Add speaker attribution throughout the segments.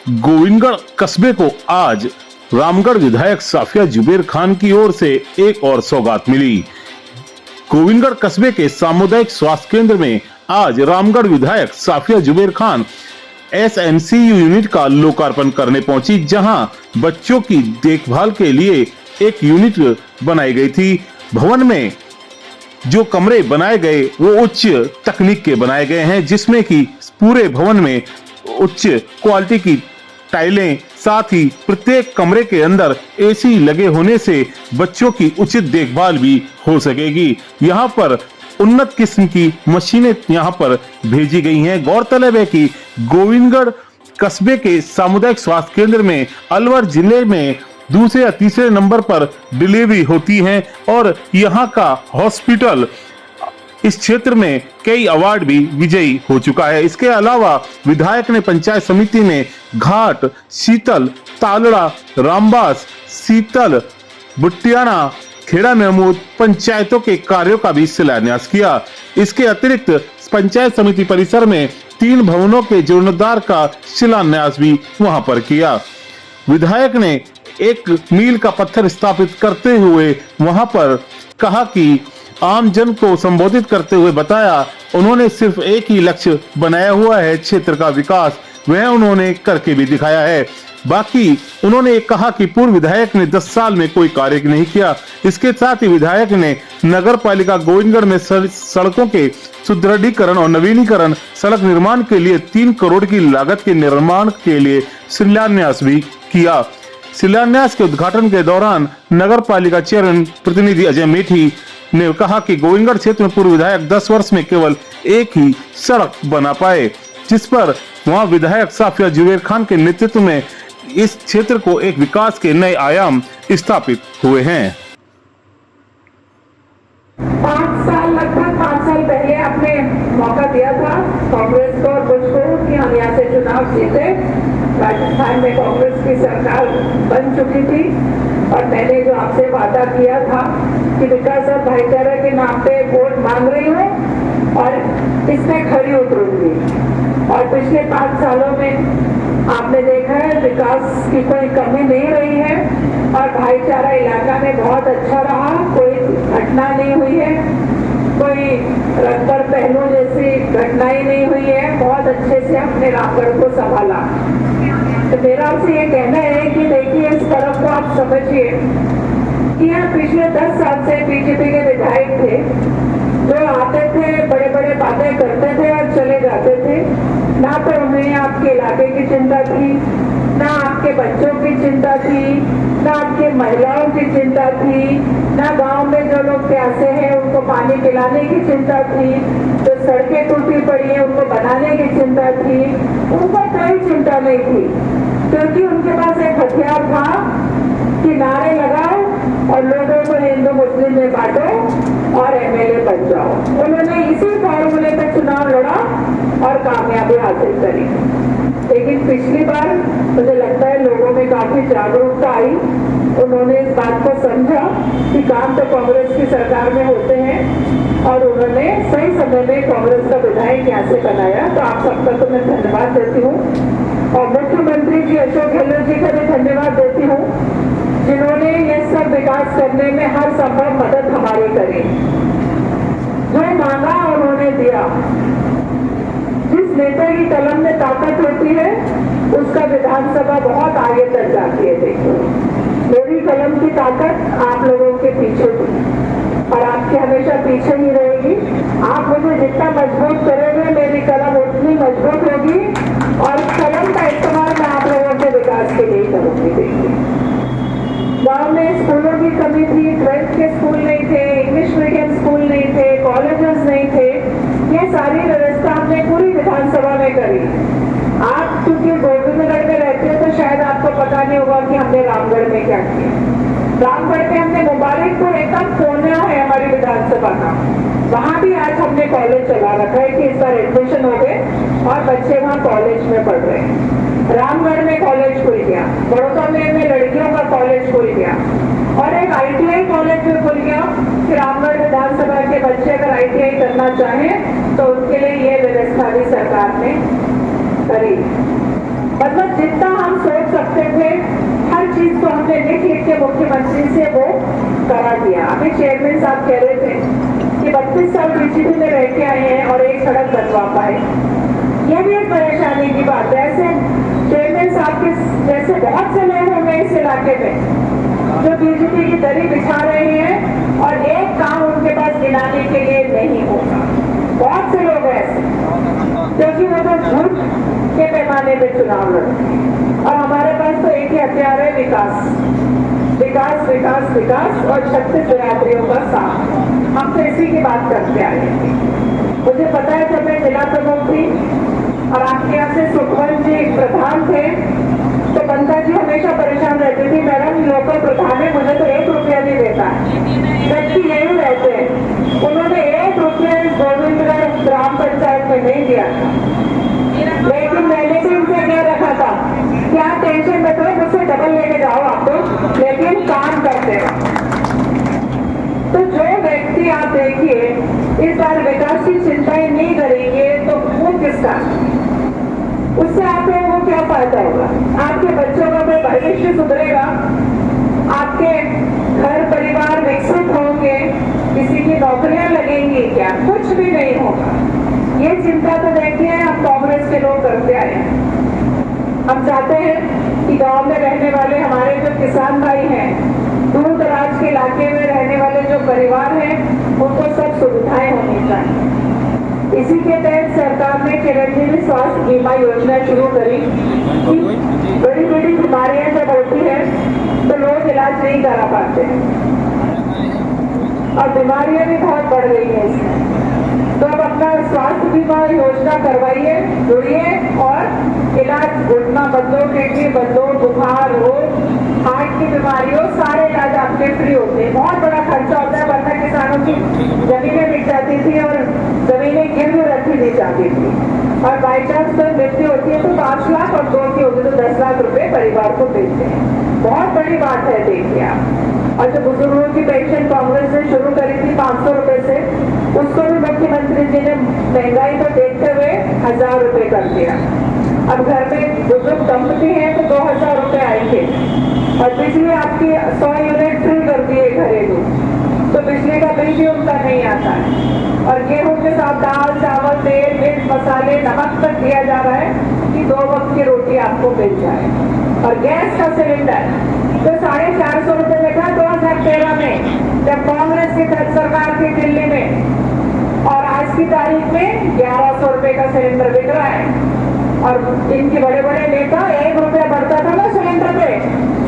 Speaker 1: गोविंदगढ़ कस्बे को आज रामगढ़ विधायक साफिया जुबेर खान की ओर से एक और सौगात मिली। गोविंदगढ़ कस्बे के सामुदायिक स्वास्थ्य केंद्र में आज रामगढ़ विधायक साफिया जुबेर खान SNCU यूनिट का लोकार्पण करने पहुंची, जहां बच्चों की देखभाल के लिए एक यूनिट बनाई गई थी। भवन में जो कमरे बनाए गए वो उच्च तकनीक के बनाए गए हैं, जिसमें कि पूरे भवन में उच्च क्वालिटी की टाइलें, साथ ही प्रत्येक कमरे के अंदर AC लगे होने से बच्चों की उचित देखभाल भी हो सकेगी। यहाँ पर उन्नत किस्म की मशीनें यहाँ पर भेजी गई हैं। गौरतलब है कि गोविंदगढ़ कस्बे के सामुदायिक स्वास्थ्य केंद्र में अलवर जिले में दूसरे या तीसरे नंबर पर डिलीवरी होती है और यहाँ का हॉस्पिटल इस क्षेत्र में कई अवार्ड भी विजयी हो चुका है। इसके अलावा विधायक ने पंचायत समिति में घाट, शीतल, तालड़ा, रामबास, शीतल, बुट्टियाना, खेड़ा महमूद पंचायतों के कार्यों का भी शिलान्यास किया। इसके अतिरिक्त पंचायत समिति परिसर में 3 भवनों के जीर्णोद्धार का शिलान्यास भी वहां पर किया। विधायक ने एक मील का पत्थर स्थापित करते हुए वहां पर कहा कि आम जन को संबोधित करते हुए बताया, उन्होंने सिर्फ एक ही लक्ष्य बनाया हुआ है, क्षेत्र का विकास। वह उन्होंने करके भी दिखाया है। बाकी उन्होंने कहा कि पूर्व विधायक ने 10 साल में कोई कार्य नहीं किया। इसके साथ ही विधायक ने नगर पालिका गोविंदगढ़ में सड़कों के सुदृढ़ीकरण और नवीनीकरण, सड़क निर्माण के लिए 3 करोड़ की लागत के निर्माण के लिए शिलान्यास भी किया। शिलान्यास के उद्घाटन के दौरान नगर पालिका चेयरमैन प्रतिनिधि अजय मेठी ने कहा कि गोविंदगढ़ क्षेत्र में पूर्व विधायक 10 वर्ष में केवल एक ही सड़क बना पाए, जिस पर वहां विधायक साफिया जुबेर खान के नेतृत्व में इस क्षेत्र को एक विकास के नए आयाम स्थापित हुए हैं।
Speaker 2: 5 साल पहले आपने मौका दिया था कांग्रेस को और मुझको कि हम यहाँ से चुनाव जीते। राजस्थान में कांग्रेस की सरकार बन चुकी थी और मैंने जो आपसे वादा किया था कि विकास और भाईचारा के नाम पे वोट मांग रही हूँ और इसमें खरी उतरूंगी। और पिछले 5 सालों में आपने देखा है विकास की कोई कमी नहीं रही है और भाईचारा इलाका में बहुत अच्छा रहा। कोई घटना नहीं हुई है, कोई रंगर पहलू जैसी घटना ही नहीं हुई है। बहुत अच्छे से हमने रामगढ़ को संभाला। तो मेरा आपसे ये कहना है कि देखिए इस तरफ को आप समझिए कि यहाँ पिछले 10 साल से बीजेपी के विधायक थे जो आते थे, बड़े बड़े बातें करते थे और चले जाते थे। ना तो उन्हें आपके इलाके की चिंता थी, ना आपके बच्चों की चिंता थी, ना आपके महिलाओं की चिंता थी, ना गांव में जो लोग प्यासे हैं उनको पानी पिलाने की चिंता थी, जो सड़कें टूटी पड़ी हैं उनको बनाने की चिंता थी। उनको कोई चिंता नहीं थी, क्योंकि उनके पास एक हथियार था कि नारे लगाओ और लोगों को हिंदू मुस्लिम में बांटो और MLA बन जाओ। उन्होंने इसी फॉर्मूले पर चुनाव लड़ा और कामयाबी हासिल करी। लेकिन पिछली बार मुझे लगता है लोगों में काफी जागरूकता आई। उन्होंने इस बात को समझा कि काम तो कांग्रेस की सरकार में होते हैं और उन्होंने सही समय में कांग्रेस का विधायक यहाँ से बनाया। तो आप सबका तो मैं धन्यवाद देती हूँ और मुख्यमंत्री जी अशोक गहलोत जी का भी धन्यवाद देती हूँ, जिन्होंने ये सब विकास करने में हर संभव मदद हमारी करी। जो मांगा उन्होंने दिया। जिस नेता की कलम में ताकत होती है उसका विधानसभा बहुत आगे तक जाती है। देखिए मेरी कलम की ताकत आप लोगों के पीछे थी और आपके हमेशा पीछे ही रहेगी। आप मुझे जितना मजबूत करोगे मेरी कलम उतनी मजबूत होगी और कलम का इस्तेमाल मैं आप लोगों के विकास के लिए करूंगी। देखिए गांव में स्कूलों की कमी थी, 12th के स्कूल नहीं थे, इंग्लिश मीडियम स्कूल नहीं थे, कॉलेजेस नहीं थे। ये सारी व्यवस्था हमने पूरी विधानसभा में करी। आप चूंकि गोविंदगढ़ में रहते हो तो शायद आपको पता नहीं होगा कि हमने रामगढ़ में क्या किया। रामगढ़ में हमने मुबारकपुर एकदम कोना है हमारी विधानसभा का, वहाँ भी आज हमने कॉलेज चला रखा है कि इस बार एडमिशन हो गए और बच्चे वहाँ कॉलेज में पढ़ रहे हैं। रामगढ़ में कॉलेज खुल गया, बड़ौदा में लड़कियों का कॉलेज खुल गया और एक ITI कॉलेज भी खुल गया कि रामगढ़ विधानसभा के बच्चे अगर ITI करना चाहें तो उनके लिए ये व्यवस्था भी सरकार ने करी। मतलब जितना मुख्यमंत्री से वो करा दिया। अभी चेयरमैन साहब कह रहे थे कि 32 साल बीजेपी में रह के आए हैं और एक सड़क बनवा पाए, यह भी एक परेशानी की बात है। ऐसे चेयरमैन साहब के जैसे बहुत से लोग होंगे इस इलाके में जो बीजेपी की दरी बिछा रहे हैं और एक काम उनके पास गिनाने के लिए नहीं होगा। बहुत से लोग ऐसे, क्योंकि वो तो झूठ के पैमाने पे चुनाव लड़ते हैं और हमारे पास तो एक ही हथियार है, विकास विकास विकास विकास और शक्ति जुरात्रियों का साथ। हम तो इसी की बात करते आए हैं। मुझे पता है जब मैं जिला प्रमुख थी और आपके यहाँ से सुखवंत जी प्रधान थे तो बंदा जी हमेशा परेशान रहती थी, मैडम लोकल प्रधान है, मुझे तो 1 रुपया नहीं देता है, जबकि यही रहते हैं। उन्होंने 1 रुपया इस गोविंदगढ़ ग्राम पंचायत में नहीं दिया था, लेकिन मैंने भी उनसे कह रखा था क्या टेंशन में तो मुझसे डबल लेके जाओ आप तो, लेकिन काम करते रहो। तो जो व्यक्ति आप देखिए इस बार विकास की चिंता ही नहीं करेंगे तो वो किसका, उससे आप लोगों को क्या फायदा होगा? आपके बच्चों का कोई भविष्य सुधरेगा? आपके घर परिवार विकसित होंगे? किसी की नौकरियां लगेंगी क्या? कुछ भी नहीं होगा। ये चिंता तो देखिए हम कांग्रेस के लोग करते आए हैं। हम चाहते हैं कि गांव में रहने वाले हमारे जो किसान भाई हैं, दूर दराज के इलाके में रहने वाले जो परिवार हैं, उनको सब सुविधाएं होनी चाहिए। इसी के तहत सरकार ने चिरंजीवी स्वास्थ्य बीमा योजना शुरू करी। बड़ी बड़ी बीमारियां जब होती है तो लोग इलाज नहीं करा पाते और बीमारियां भी बहुत बढ़ गई हैं इसमें। तो अब अपना स्वास्थ्य बीमा योजना करवाइए, जुड़िए और इलाज घुटना बदलो, किडनी बदलो, बुखार हो, हार्ट की बीमारी हो, सारे इलाज आपके फ्री होते हैं। बहुत बड़ा खर्चा होता है, वरना किसानों की जमीनें बिक जाती थी और जमीनें गिरवी रखी नहीं जाती थी और बाई चांस कोई मृत्यु होती है तो 5 लाख और 2 की होगी तो 10 लाख रुपए परिवार को देते हैं। बहुत बड़ी बात है देखिए आप। और जो बुजुर्गों की पेंशन कांग्रेस ने शुरू करी थी 500 रुपए से, उसको भी मुख्यमंत्री जी ने महंगाई को देखते हुए 1000 रुपए कर दिया। अब घर में बुजुर्ग दंपति हैं तो 2000 रुपए आएंगे और बिजली आपकी 100 यूनिट फ्री कर दिए घरेलू, तो बिजली का बिल भी उनका नहीं आता है। और गेहूं के साथ दाल चावल तेल मिर्च मसाले नमक तक दिया जा रहा है कि 2 वक्त की रोटी आपको मिल जाए। और गैस का सिलेंडर तो 450 रुपए में था 2013 में जब कांग्रेस की सरकार थी दिल्ली में, और आज की तारीख में 1100 रुपए का सिलेंडर बिक रहा है। और इनके बड़े बड़े नेता 1 रुपया बढ़ता था ना सिलेंडर पे,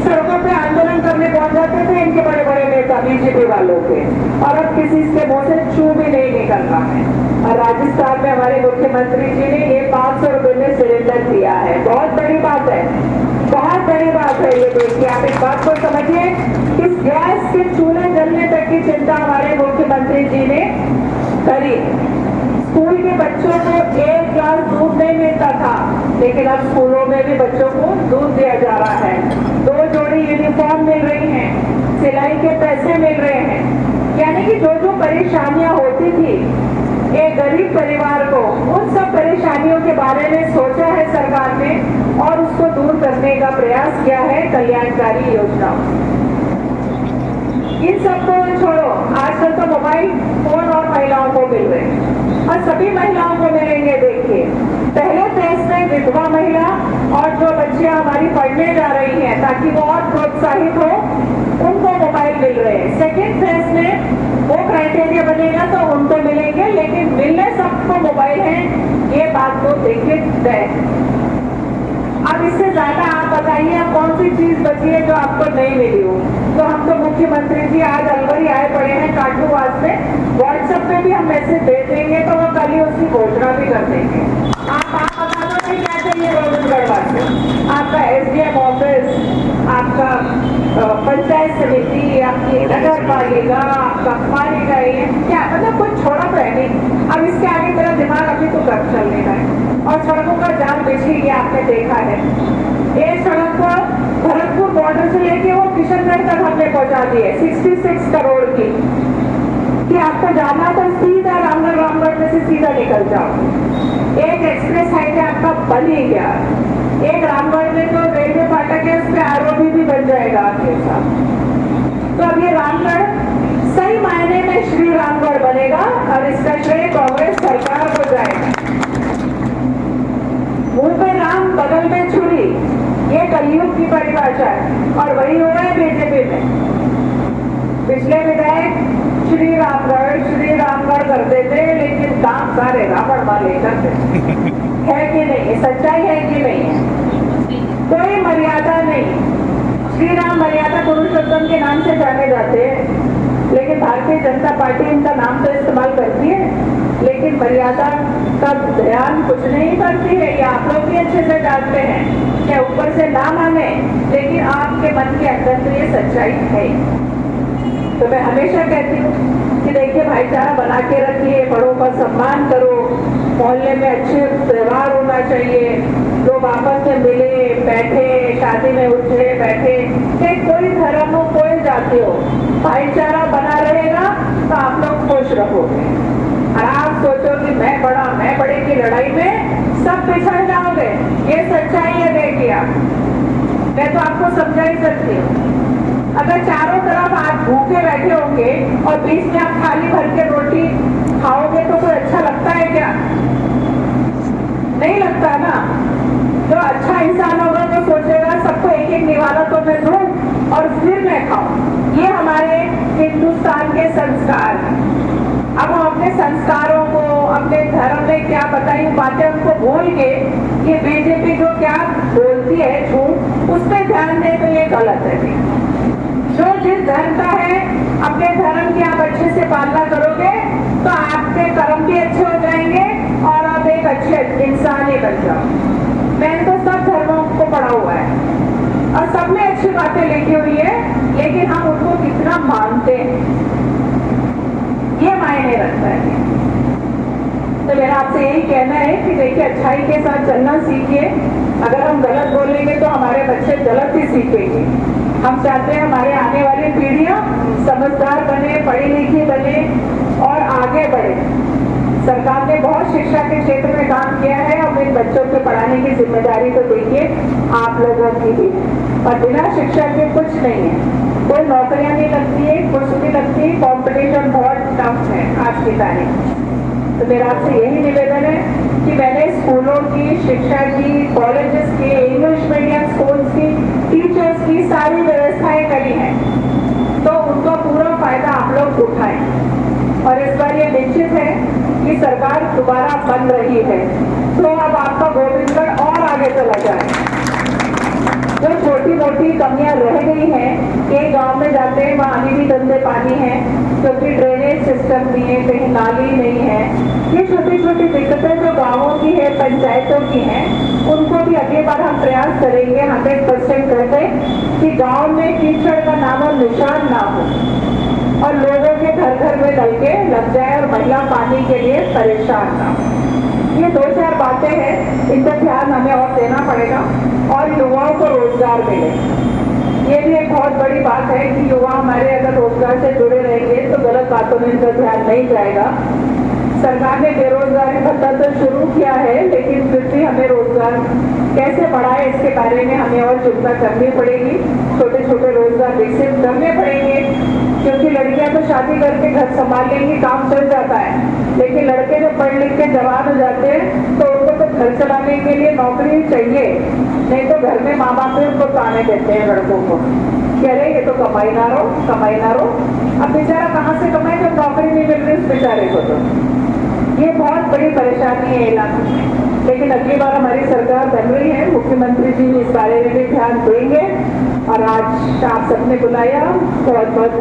Speaker 2: सड़कों पे आंदोलन करने पहुंच जाते थे इनके बड़े बड़े नेता बीजेपी वालों के, और अब किसी के मुंह से चू भी नहीं निकल रहा है। और राजस्थान में हमारे मुख्यमंत्री जी ने ये 500 रुपए में सिलेंडर दिया है। बहुत बड़ी बात है, बहुत बड़ी बात है। ये देखिए आप इस बात को समझिए, इस गैस के चूल्हे जलने तक की चिंता हमारे मुख्यमंत्री जी ने करी। स्कूल के बच्चों को 1 ग्लास दूध नहीं मिलता था, लेकिन अब स्कूलों में भी बच्चों को दूध दिया जा रहा है। 2 जोड़ी यूनिफॉर्म मिल रही हैं, सिलाई के पैसे मिल रहे हैं। यानी कि जो जो परेशानियां होती थी एक गरीब परिवार को, उन सब परेशानियों के बारे में सोचा है सरकार ने और उसको दूर करने का प्रयास किया है कल्याणकारी योजनाओं। इन सबको छोड़ो, आजकल तो मोबाइल फोन और महिलाओं को मिल रहे हैं और सभी महिलाओं को मिलेंगे। देखिए पहले फेज में विधवा महिला और जो बच्चियां हमारी पढ़ने जा रही हैं ताकि वो और प्रोत्साहित हो, उनको मोबाइल मिल रहे हैं। सेकेंड फेज में वो क्राइटेरिया बनेगा तो उनको मिलेंगे, लेकिन मिलने सबको मोबाइल है, ये बात को देखिए तय। अब इससे ज्यादा आप बताइए अब कौन सी चीज बची है जो आपको नहीं मिली हो। तो हम तो मुख्यमंत्री जी आज अलवर ही आए पड़े हैं काटूवास में, व्हाट्सएप पे भी हम मैसेज दे देंगे तो वो कल ही उसकी घोषणा भी कर देंगे। आप बता दो कि क्या चाहिए गोविंदगढ़ वासियों, आपका SDM ऑफिस, आपका पंचायत समिति, आपकी नगर पालिका, आपका पानी का क्या मतलब कुछ छोड़ा तो है नहीं। अब इसके आगे मेरा दिमाग अभी तो कर चलने का है और सड़कों का जाल बिछी गया, आपने देखा है। एक सड़क को भरतपुर बॉर्डर से लेके वो किशनगढ़ तक हमने पहुंचा दी है 66 करोड़ की, कि आपको जाना तो सीधा रामगढ़ में से सीधा निकल जाओ। एक एक्सप्रेस हाईवे आपका बन ही गया। एक रामगढ़ में जो रेलवे फाटक है उस पर ROB भी बन जाएगा आपके साथ। अब ये रामगढ़ सही मायने में श्री रामगढ़ बनेगा और इसका श्रेय कांग्रेस सरकार को जाएगा। मुंह पे राम बगल में छुरी, ये कलयुग की परिभाषा है और वही हो रहा है बीजेपी में। पिछले विधायक श्री रामगढ़ करते थे, लेकिन काम सारे रावण वाले करते है कि नहीं? सच्चाई है कि नहीं है? कोई मर्यादा नहीं। श्री राम मर्यादा पुरुषोत्तम के नाम से जाने जाते हैं, लेकिन भारतीय जनता पार्टी उनका नाम तो इस्तेमाल करती है, लेकिन मर्यादा का ध्यान कुछ नहीं करती है। ये आप लोग भी अच्छे से जानते हैं, क्या ऊपर से ना माने, लेकिन आपके मन के अंदर तो ये सच्चाई है। तो मैं हमेशा कहती हूँ कि देखिए, भाईचारा बना के रखिए, बड़ों का सम्मान करो, मोहल्ले में अच्छे व्यवहार होना चाहिए, लोग आपस में मिले बैठे, शादी में उठे बैठे, चाहे कोई धर्म हो कोई जाति हो, भाईचारा बना रहेगा तो आप लोग खुश रहोगे। और आप सोचो कि मैं बड़े की लड़ाई में सब पिछड़ जाओगे, ये सच्चाई है। देखिए, मैं तो आपको समझा ही सकती हूँ। अगर चारों तरफ आप भूखे बैठे होंगे और बीच में आप थाली भर के रोटी खाओगे तो कोई अच्छा लगता है क्या? नहीं लगता ना। जो अच्छा इंसान होगा तो सोचेगा सबको एक एक निवाला तो मैं दूं और फिर मैं खाऊं। ये हमारे हिंदुस्तान के संस्कार हैं। अब हम अपने संस्कारों को, अपने धर्म में क्या बताई बातें उनको भूल के ये बीजेपी जो क्या बोलती है झूठ, उस पर ध्यान दें तो ये गलत है। जो जिस धर्म का है, अपने धर्म की आप अच्छे से पालना करोगे तो आपके कर्म भी अच्छे हो जाएंगे और आप एक अच्छे इंसान ही बन जाओ। मैंने तो सब धर्मों को पढ़ा हुआ है और सब में अच्छी बातें लिखी हुई है, लेकिन हम उनको कितना मानते हैं ये मायने रखता है। तो मेरा आपसे यही कहना है कि देखिए, अच्छाई के साथ चलना सीखिए। अगर हम गलत बोलेंगे तो हमारे बच्चे गलत ही सीखेंगे। हम चाहते हैं हमारे आने वाली पीढ़ियां समझदार बने, पढ़ी लिखी बने और आगे बढ़े। सरकार ने बहुत शिक्षा के क्षेत्र में काम किया है और इन बच्चों के पढ़ाने की जिम्मेदारी तो देखिए आप लोगों की भी है। और बिना शिक्षा के कुछ नहीं है, कोई नौकरियां नहीं लगती है, कुछ नहीं लगती। कॉम्पिटिशन बहुत टफ है आज की तारीख। तो मेरा आपसे यही निवेदन है कि मैंने स्कूलों की शिक्षा की, कॉलेजेस की, इंग्लिश मीडियम स्कूल्स की, टीचर्स की सारी व्यवस्थाएं करी हैं, तो उनका पूरा फायदा आप लोग उठाएं। और इस बार ये निश्चित है कि सरकार दोबारा बन रही है, तो अब आपका गोविंदगढ़ और आगे चला जाए। जो छोटी मोटी कमियां रह गई हैं, कई गांव में जाते हैं वहाँ अभी भी गंदे पानी है, क्योंकि ड्रेनेज सिस्टम नहीं है, कहीं नाली नहीं है। ये छोटी छोटी दिक्कतें जो गांवों की है, पंचायतों की हैं, उनको भी अगली बार हम प्रयास करेंगे 100% करके कि गांव में कीचड़ का नामो निशान ना हो और लोगों के घर घर में नलके लग जाए और महिला पानी के लिए परेशान ना हो। ये 2-4 बातें हैं, इन पर ध्यान हमें और देना पड़ेगा और युवाओं को रोजगार मिले। ये भी एक बहुत बड़ी बात है कि युवा हमारे अगर रोजगार से जुड़े रहेंगे तो गलत बातों में इनका ध्यान नहीं जाएगा। सरकार ने बेरोजगारी भत्ता तो शुरू किया है, लेकिन फिर भी हमें रोजगार कैसे बढ़ाए इसके बारे में हमें और चिंता करनी पड़ेगी। छोटे छोटे रोजगार विकसित करने पड़ेंगे, क्योंकि लड़कियां तो शादी करके घर संभाल लेंगी, काम चल जाता है, लेकिन लड़के जो पढ़ लिख के जवान हो जाते हैं तो उनको तो घर चलाने के लिए नौकरी चाहिए, नहीं तो घर में माँ बाप भी उनको ताने देते हैं लड़कों को, कह रहे ये तो कमाई ना रहो। अब बेचारा कहाँ से कमाए जब नौकरी नहीं मिल रही उस बेचारे को? तो ये बहुत बड़ी परेशानी है इलाके में। लेकिन अगली बार हमारी सरकार बन रही है, मुख्यमंत्री जी इस बारे में भी ध्यान देंगे और आज आप सबने बुलाया, बहुत बहुत